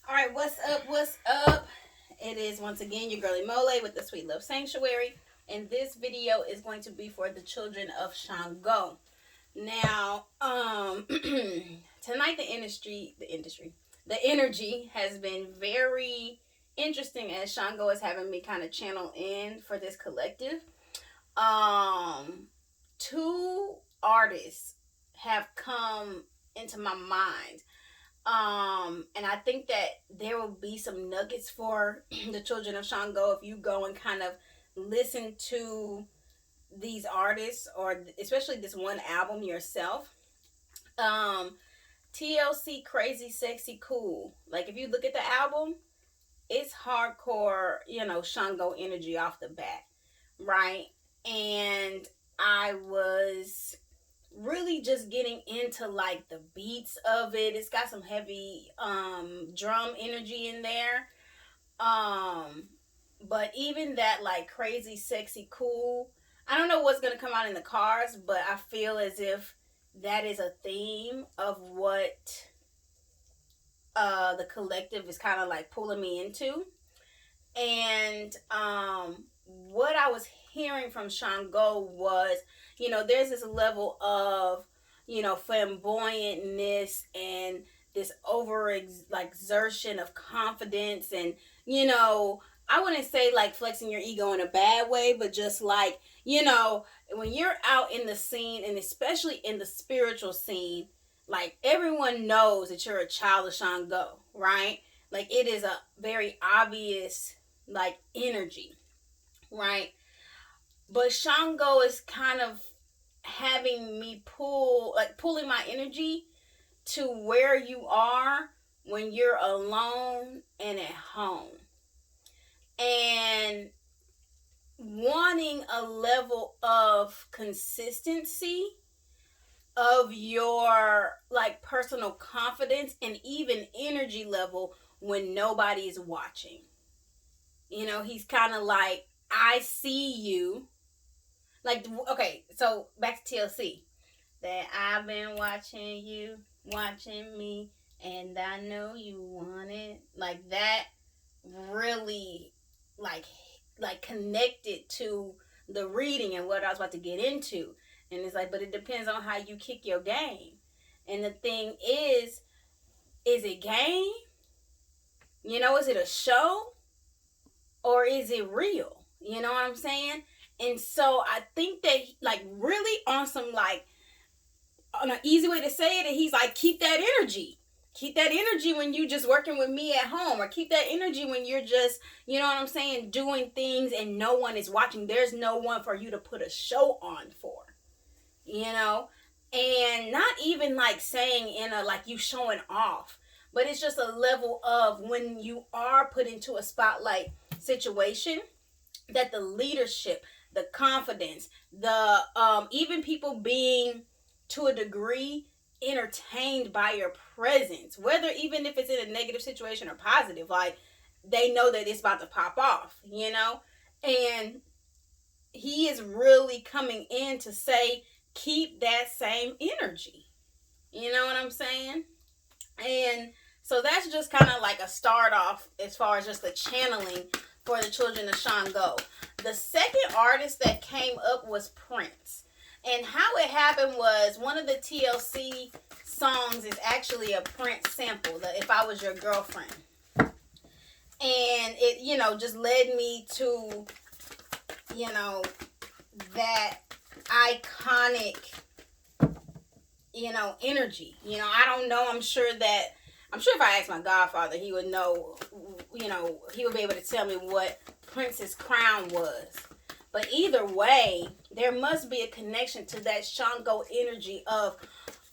All right, what's up? What's up? It is once again your girl Imole with the Sweet Love Sanctuary, and this video is going to be for the children of Sango. Now, tonight the energy has been very interesting as Sango is having me kind of channel in for this collective. Um, Two artists have come into my mind, and I think that there will be some nuggets for the children of Shango if you go and kind of listen to these artists, or especially this one album yourself. um TLC, Crazy Sexy Cool, like if you look at the album, it's hardcore, Shango energy off the bat, right? And I was really just getting into like the beats of it. It's got some heavy drum energy in there. Um but even that, like, Crazy Sexy Cool, I don't know what's going to come out in the cars, but I feel as if that is a theme of what the collective is kind of like pulling me into. And what I was hearing from Shango was, there's this level of, flamboyantness and this like exertion of confidence, and I wouldn't say like flexing your ego in a bad way, but just like, when you're out in the scene, and especially in the spiritual scene, like everyone knows that you're a child of Shango, right? Like it is a very obvious like energy, right? But Shango is kind of having me pulling my energy to where you are when you're alone and at home, and wanting a level of consistency of your like personal confidence and even energy level when nobody is watching. He's kind of like, I see you. Like, okay, so back to TLC. That I've been watching you, watching me, and I know you want it. Like that really, like, connected to the reading and what I was about to get into. And it's like, but it depends on how you kick your game. And the thing is it game? Is it a show? Or is it real? You know what I'm saying? And so I think that like really on some like on an easy way to say it, that he's like, keep that energy. Keep that energy when you just working with me at home, or keep that energy when you're just, you know what I'm saying, doing things and no one is watching. There's no one for you to put a show on for, you know? And not even like saying in a like you showing off, but it's just a level of when you are put into a spotlight situation, that the leadership, the confidence, the even people being to a degree entertained by your presence, whether even if it's in a negative situation or positive, like they know that it's about to pop off, and he is really coming in to say, keep that same energy. You know what I'm saying? And so that's just kind of like a start off as far as just the channeling for the children of Shango. The second artist that came up was Prince. And how it happened was one of the TLC songs is actually a Prince sample, the If I Was Your Girlfriend. And it, just led me to, that iconic, energy. I don't know. I'm sure if I asked my godfather, he would know, he would be able to tell me what Prince's crown was. But either way, there must be a connection to that Shango energy of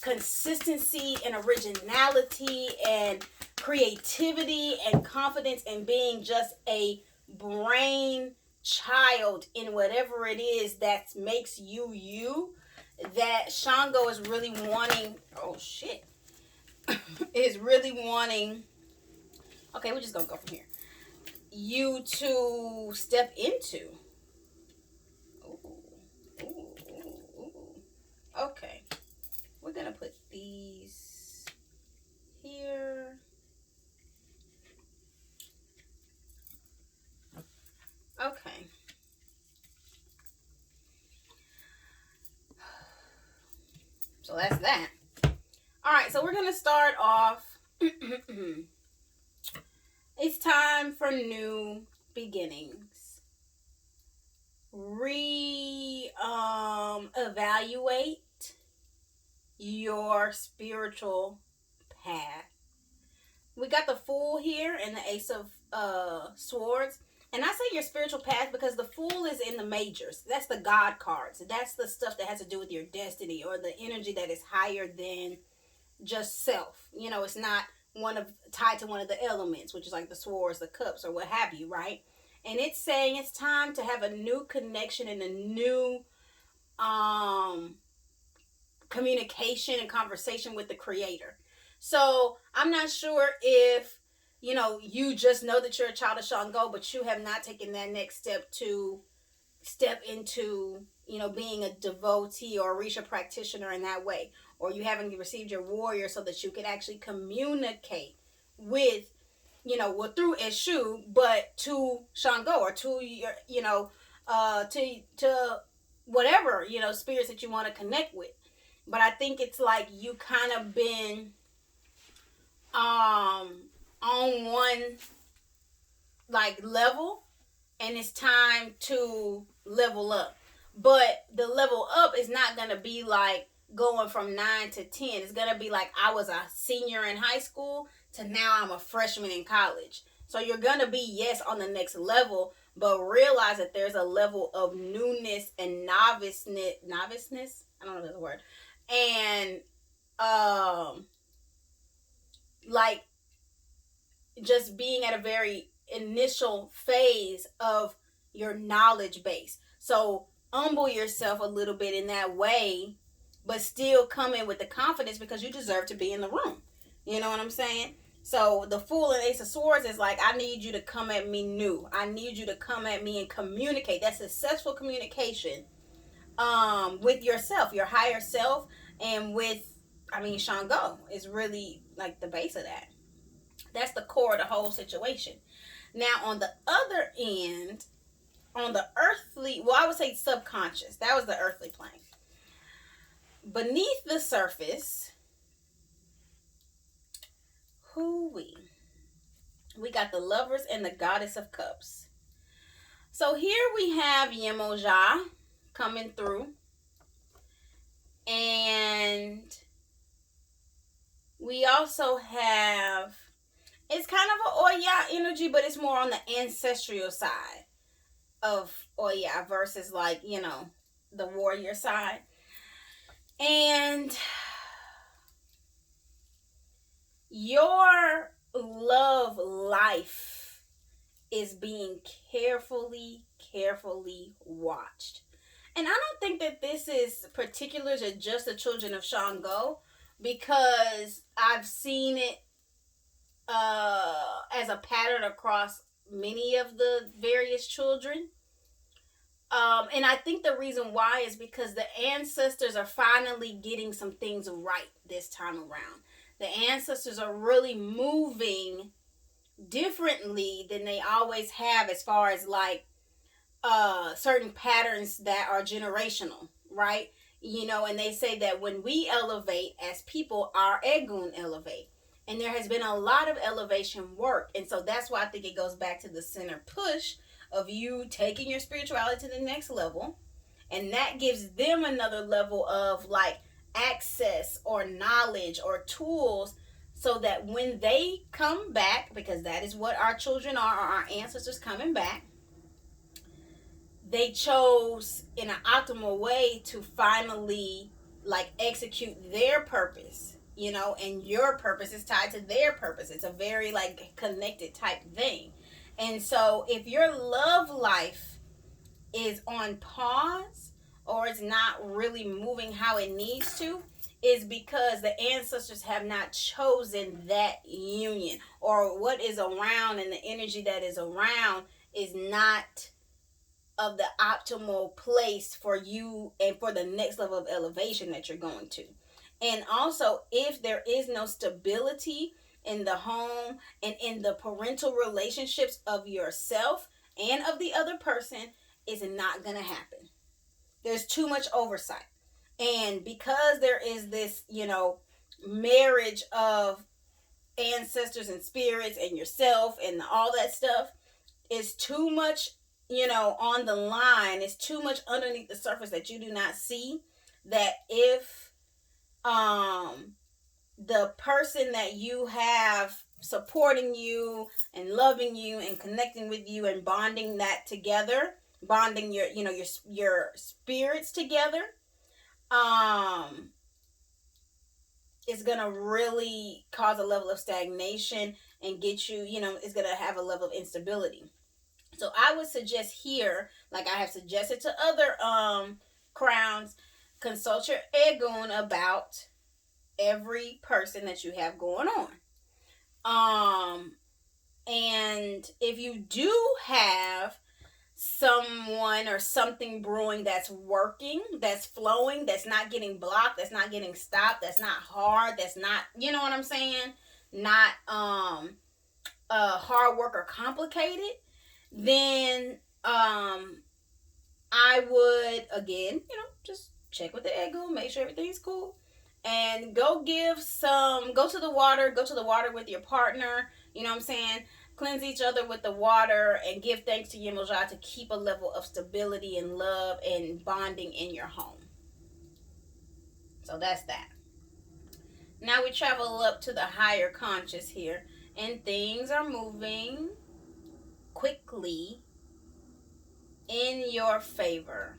consistency and originality and creativity and confidence, and being just a brain child in whatever it is that makes you you. That Shango is really wanting, oh shit, is really wanting, okay, we're just gonna go from here, you to step into. Ooh, ooh, ooh, ooh. Okay, we're gonna put these here. So that's that. All right, so we're going to start off. It's time for new beginnings. Evaluate your spiritual path. We got the Fool here and the Ace of Swords. And I say your spiritual path because the Fool is in the majors. That's the God cards. That's the stuff that has to do with your destiny or the energy that is higher than just self. You know, it's not tied to one of the elements, which is like the swords, the cups, or what have you, right? And it's saying it's time to have a new connection and a new communication and conversation with the Creator. So I'm not sure if you just know that you're a child of Sango, but you have not taken that next step to step into being a devotee or a Risha practitioner in that way, or you haven't received your warrior so that you could actually communicate with through Eshu, but to Sango or to your to whatever spirits that you want to connect with. But I think it's like you kind of been on one level, and it's time to level up. But the level up is not going to be like going from 9 to 10. It's going to be like I was a senior in high school to now I'm a freshman in college. So you're going to be, yes, on the next level, but realize that there's a level of newness and noviceness. I don't know if that's a word. And like just being at a very initial phase of your knowledge base. So humble yourself a little bit in that way, but still come in with the confidence because you deserve to be in the room. You know what I'm saying? So the Fool and Ace of Swords is like, I need you to come at me new. I need you to come at me and communicate. That's successful communication with yourself, your higher self, and with, Sango is really like the base of that. That's the core of the whole situation. Now, on the other end, on the earthly, I would say subconscious. That was the earthly plane. Beneath the surface, we got the Lovers and the Goddess of Cups. So here we have Yemoja coming through. And we also have, it's kind of an Oya energy, but it's more on the ancestral side of Oya versus the warrior side. And your love life is being carefully watched. And I don't think that this is particular to just the children of Sango, because I've seen it as a pattern across many of the various children. And I think the reason why is because the ancestors are finally getting some things right this time around. The ancestors are really moving differently than they always have, as far as certain patterns that are generational, right? And they say that when we elevate as people, our egun elevate. And there has been a lot of elevation work. And so that's why I think it goes back to the center push of you taking your spirituality to the next level. And that gives them another level of access or knowledge or tools, so that when they come back, because that is what our children are, our ancestors coming back, they chose in an optimal way to finally execute their purpose, and your purpose is tied to their purpose. It's a very connected type thing. And so if your love life is on pause or it's not really moving how it needs to, is because the ancestors have not chosen that union, or what is around and the energy that is around is not of the optimal place for you and for the next level of elevation that you're going to. And also, if there is no stability in the home and in the parental relationships of yourself and of the other person, it's not going to happen. There's too much oversight. And because there is this, marriage of ancestors and spirits and yourself and all that stuff, is too much, on the line. It's too much underneath the surface that you do not see. That if the person that you have supporting you and loving you and connecting with you and bonding that together, bonding your spirits together, is gonna really cause a level of stagnation and get you, it's gonna have a level of instability. So I would suggest here, like I have suggested to other crowns, consult your egun about every person that you have going on. And if you do have someone or something brewing that's working, that's flowing, that's not getting blocked, that's not getting stopped, that's not hard, that's not, you know what I'm saying? Not hard work or complicated, then I would again, just check with the ego, make sure everything's cool, and go to the water with your partner. You know what I'm saying? Cleanse each other with the water and give thanks to Yemoja to keep a level of stability and love and bonding in your home. So that's that. Now we travel up to the higher conscious here, and things are moving quickly in your favor.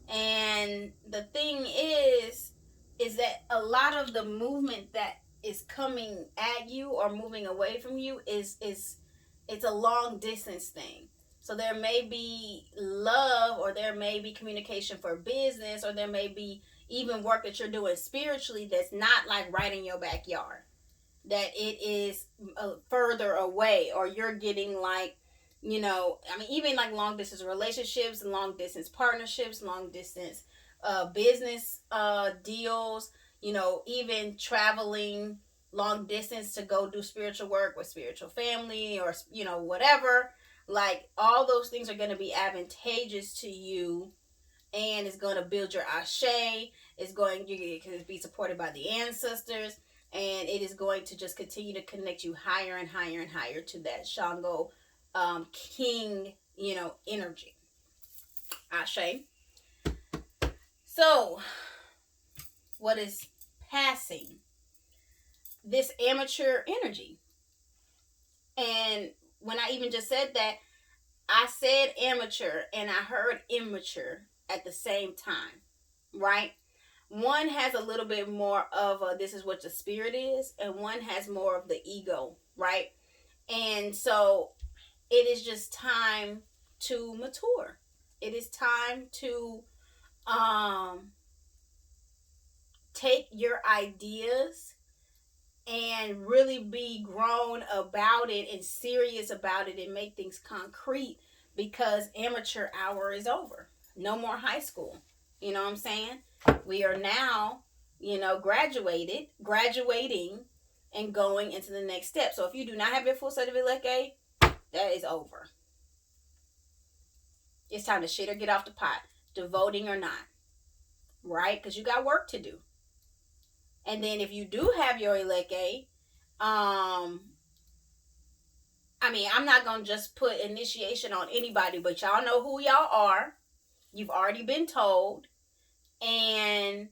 And the thing is that a lot of the movement that is coming at you or moving away from you is it's a long distance thing. So there may be love, or there may be communication for business, or there may be even work that you're doing spiritually that's not like right in your backyard. That it is further away, or you're getting like, even like long distance relationships, long distance partnerships, long distance business deals, even traveling long distance to go do spiritual work with spiritual family, or, whatever. Like, all those things are going to be advantageous to you, and it's going to build your ashe. You're going to be supported by the ancestors, and it is going to just continue to connect you higher and higher and higher to that Sango king, energy. Ashe. So, what is passing? This amateur energy. And when I even just said that, I said amateur and I heard immature at the same time, right? One has a little bit more of this is what the spirit is, and one has more of the ego, right? And so it is just time to mature. It is time to take your ideas and really be grown about it and serious about it and make things concrete, because amateur hour is over. No more high school. You know what I'm saying? We are now, graduating and going into the next step. So if you do not have your full set of Ileke, that is over. It's time to shit or get off the pot, devoting or not, right? Because you got work to do. And then if you do have your Ileke, I'm not going to just put initiation on anybody, but y'all know who y'all are. You've already been told. And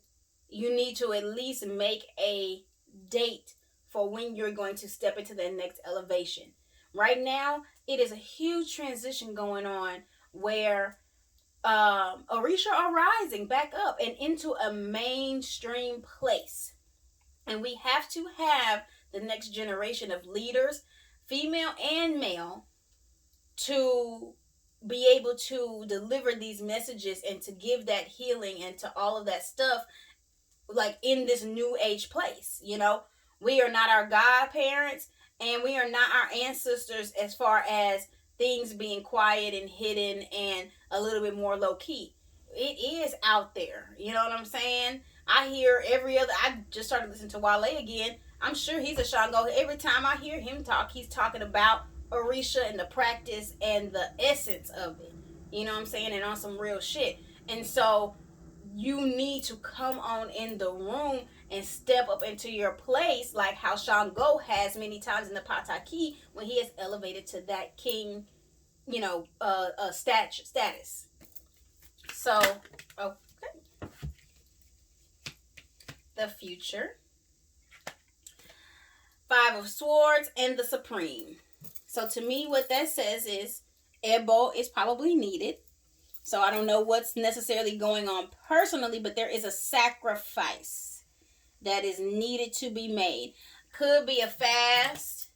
you need to at least make a date for when you're going to step into the next elevation. Right now, it is a huge transition going on where Orisha are rising back up and into a mainstream place. And we have to have the next generation of leaders, female and male, to be able to deliver these messages and to give that healing and to all of that stuff, like in this new age place. We are not our godparents, and we are not our ancestors as far as things being quiet and hidden and a little bit more low key. It is out there. You know what I'm saying? I hear I just started listening to Wale again. I'm sure he's a Shango. Every time I hear him talk, he's talking about Orisha and the practice and the essence of it. You know what I'm saying? And on some real shit. And so you need to come on in the room and step up into your place, like how Sango has many times in the Pataki when he is elevated to that king, status. So, okay, the future, 5 of Swords, and the Supreme. So to me, what that says is Ebo is probably needed. So I don't know what's necessarily going on personally, but there is a sacrifice that is needed to be made. Could be a fast.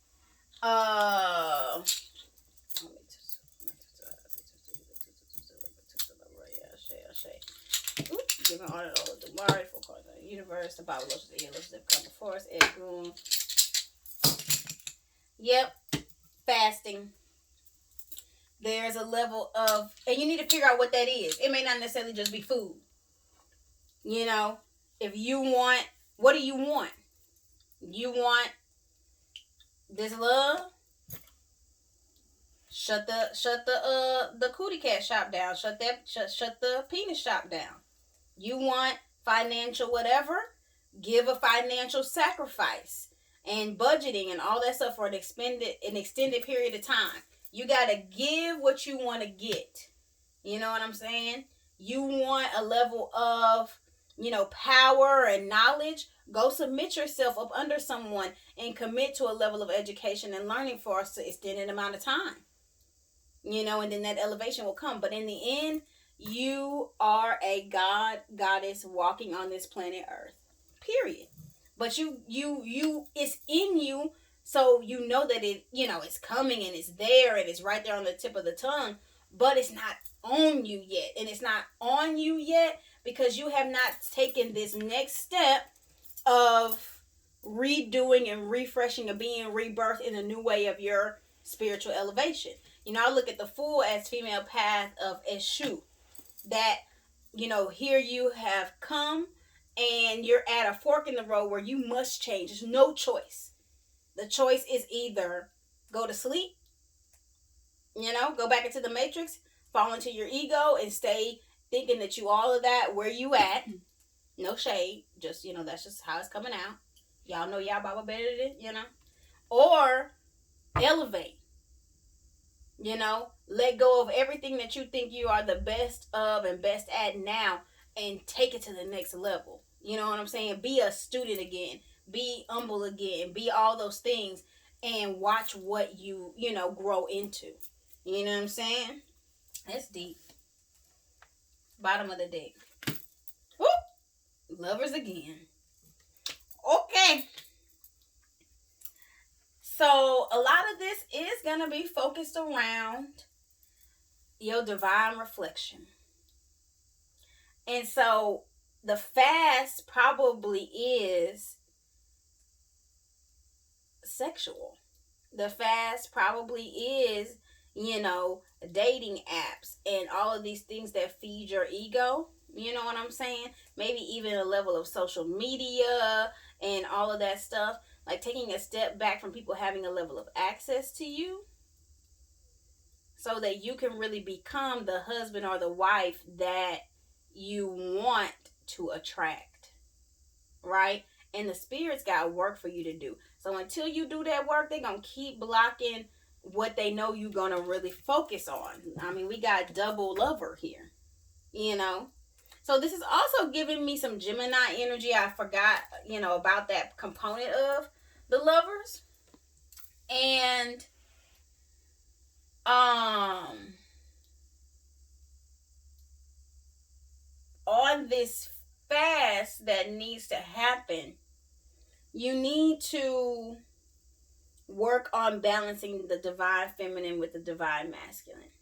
Giving all of the Mari for the universe, the Bible, the yellows that come before us, egun. Yep, fasting. There's a level of, and you need to figure out what that is. It may not necessarily just be food. If you want, what do you want? You want this love? Shut the cootie cat shop down. Shut the penis shop down. You want financial whatever? Give a financial sacrifice and budgeting and all that stuff for an extended period of time. You gotta give what you want to get. You know what I'm saying? You want a level of, power and knowledge. Go submit yourself up under someone and commit to a level of education and learning for an extended amount of time. And then that elevation will come. But in the end, you are a goddess walking on this planet Earth. Period. But you it's in you, so you know that it's coming and it's there and it's right there on the tip of the tongue, but it's not on you yet. And it's not on you yet because you have not taken this next step of redoing and refreshing and being rebirthed in a new way of your spiritual elevation. I look at the Fool as female path of Eshu. That, here you have come and you're at a fork in the road where you must change. There's no choice. The choice is either go to sleep, go back into the matrix, fall into your ego and stay thinking that you all of that where you at. No shade. Just, that's just how it's coming out. Y'all know y'all Baba better than, or elevate. Let go of everything that you think you are the best of and best at now and take it to the next level. You know what I'm saying? Be a student again. Be humble again. Be all those things and watch what you, grow into. You know what I'm saying? That's deep. Bottom of the deck. Woo! Lovers again. Okay. So a lot of this is going to be focused around your divine reflection. And so the fast probably is sexual. The fast probably is, dating apps and all of these things that feed your ego. You know what I'm saying? Maybe even a level of social media and all of that stuff. Like taking a step back from people having a level of access to you so that you can really become the husband or the wife that you want to attract. Right? And the spirits got work for you to do. So until you do that work, they're going to keep blocking what they know you're going to really focus on. I mean, we got double lover here. So this is also giving me some Gemini energy. I forgot, about that component of the lovers. And on this fast that needs to happen, you need to work on balancing the divine feminine with the divine masculine.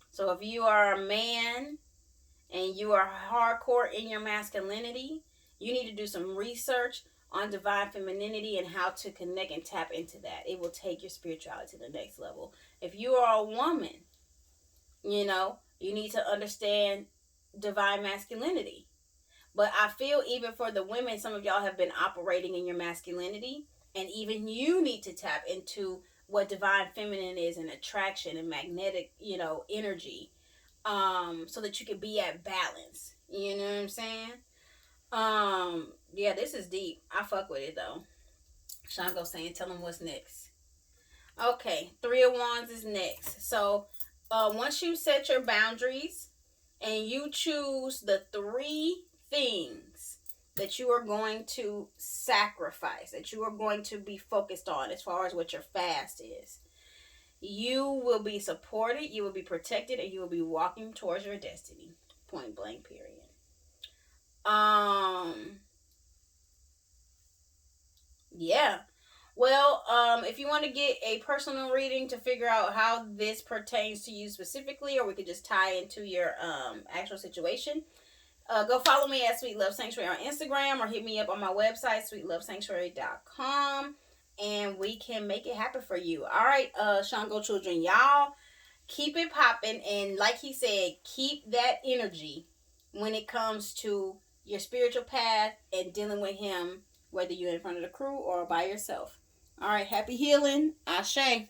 So if you are a man and you are hardcore in your masculinity, you need to do some research on divine femininity and how to connect and tap into that. It will take your spirituality to the next level. If you are a woman, you need to understand divine masculinity. But I feel even for the women, some of y'all have been operating in your masculinity, and even you need to tap into what divine feminine is and attraction and magnetic, energy, so that you can be at balance. You know what I'm saying? Yeah, this is deep. I fuck with it though. Shango saying, tell them what's next. Okay, Three of Wands is next. So, once you set your boundaries and you choose the three things that you are going to sacrifice, that you are going to be focused on as far as what your fast is, you will be supported, you will be protected, and you will be walking towards your destiny. Point blank, period. Um, yeah. Well, if you want to get a personal reading to figure out how this pertains to you specifically, or we could just tie into your actual situation, go follow me at Sweet Love Sanctuary on Instagram, or hit me up on my website, sweetlovesanctuary.com, and we can make it happen for you. All right, Shango children, y'all keep it popping, and like he said, keep that energy when it comes to your spiritual path and dealing with him, whether you're in front of the crew or by yourself. All right, happy healing. Ashe.